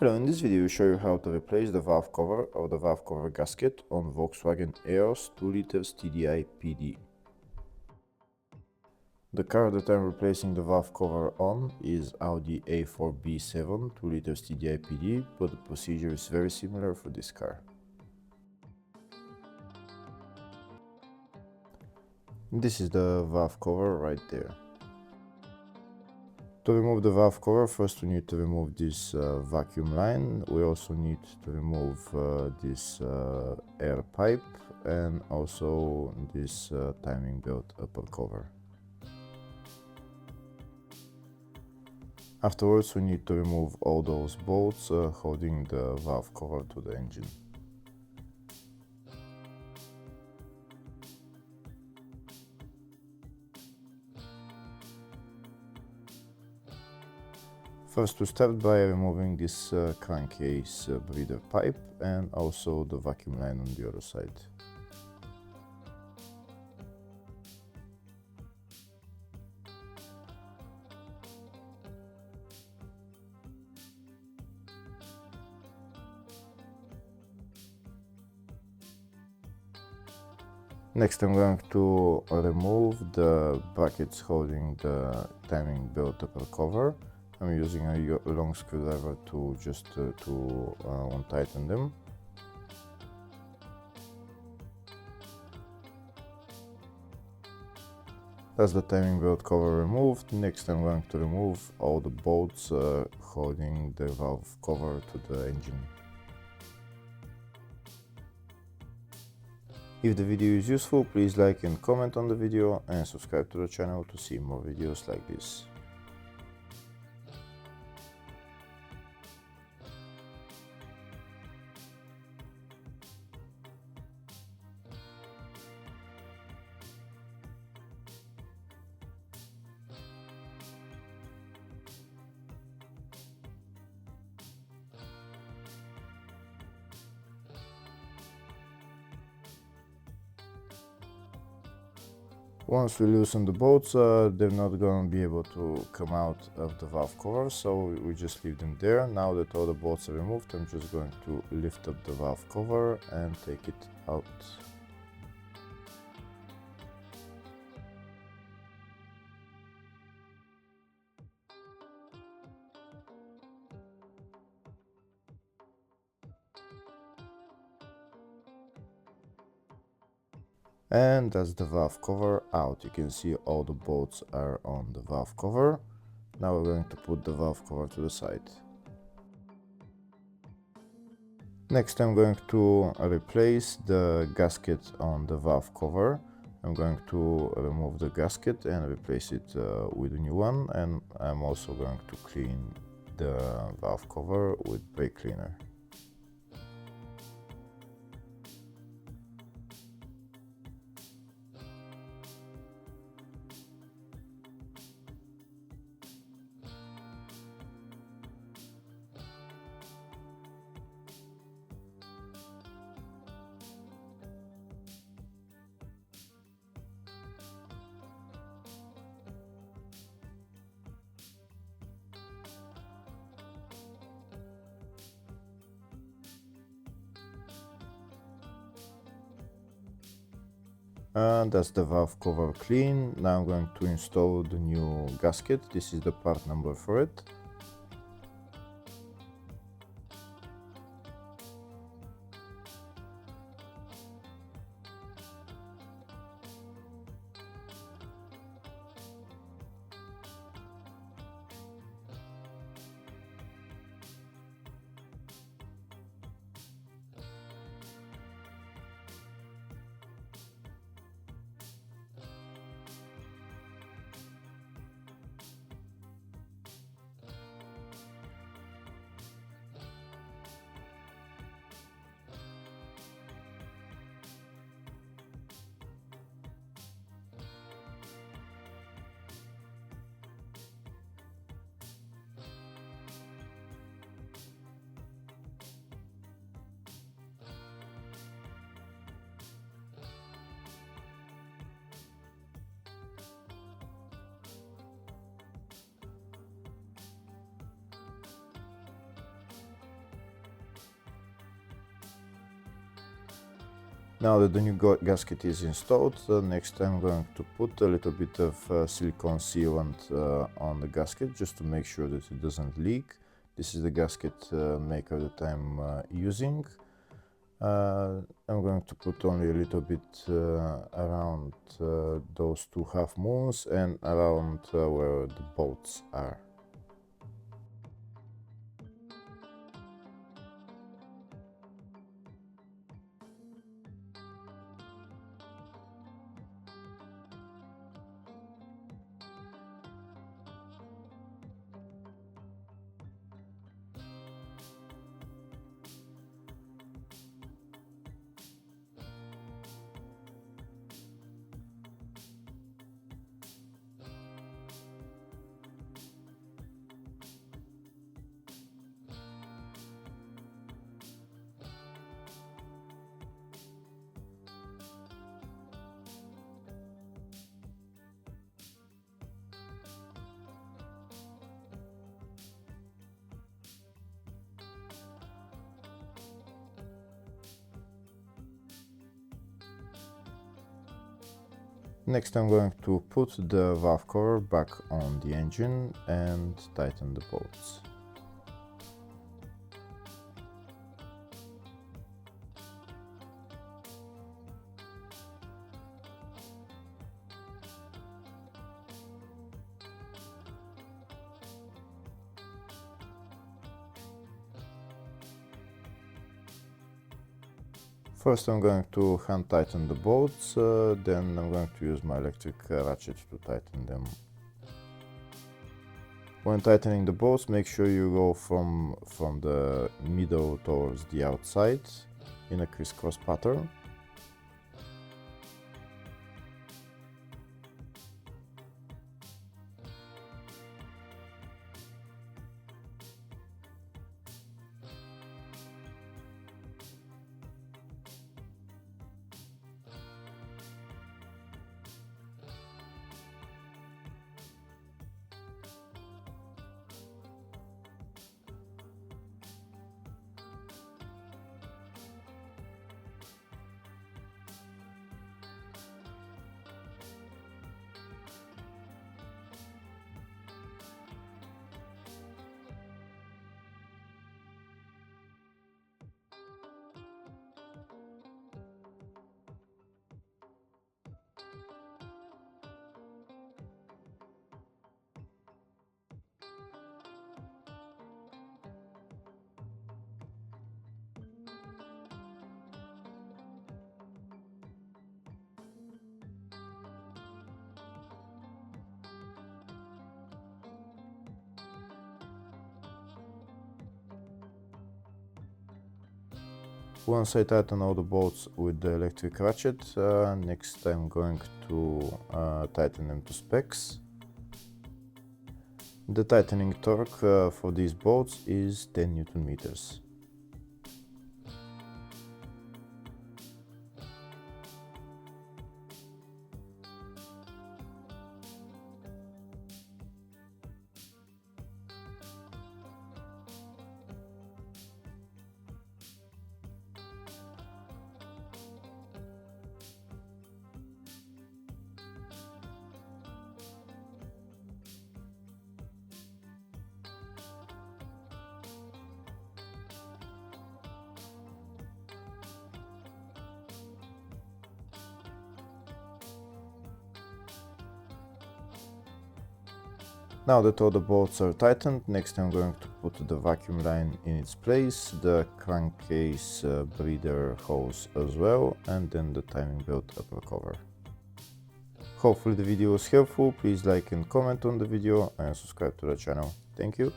Hello, in this video we show you how to replace the valve cover or the valve cover gasket on Volkswagen EOS 2 liters TDI PD. The car that I'm replacing the valve cover on is Audi A4B7 2 liters TDI PD, but the procedure is very similar for this car. This is the valve cover right there. To remove the valve cover, first we need to remove this vacuum line. We also need to remove this air pipe and also this timing belt upper cover. Afterwards we need to remove all those bolts holding the valve cover to the engine. First we start by removing this crankcase breather pipe and also the vacuum line on the other side. Next I'm going to remove the brackets holding the timing belt upper cover. I'm using a long screwdriver to just untighten them. That's the timing belt cover removed. Next I'm going to remove all the bolts holding the valve cover to the engine. If the video is useful, please like and comment on the video and subscribe to the channel to see more videos like this. Once we loosen the bolts, they're not going to be able to come out of the valve cover, so we just leave them there. Now that all the bolts are removed, I'm just going to lift up the valve cover and take it out. And that's the valve cover out. You can see all the bolts are on the valve cover. Now we're going to put the valve cover to the side. Next I'm going to replace the gasket on the valve cover. I'm going to remove the gasket and replace it with a new one, and I'm also going to clean the valve cover with brake cleaner. And that's the valve cover clean. Now I'm going to install the new gasket. This is the part number for it. Now that the new gasket is installed, next I'm going to put a little bit of silicone sealant on the gasket just to make sure that it doesn't leak. This is the gasket maker that I'm using. I'm going to put only a little bit around those two half moons and around where the bolts are. Next I'm going to put the valve cover back on the engine and tighten the bolts. First I'm going to hand tighten the bolts, then I'm going to use my electric ratchet to tighten them. When tightening the bolts, make sure you go from the middle towards the outside in a crisscross pattern. Once I tighten all the bolts with the electric ratchet, next I'm going to tighten them to specs. The tightening torque for these bolts is 10 Newton meters. Now that all the bolts are tightened, next I'm going to put the vacuum line in its place, the crankcase breather hose as well, and then the timing belt upper cover. Hopefully the video was helpful. Please like and comment on the video and subscribe to the channel. Thank you.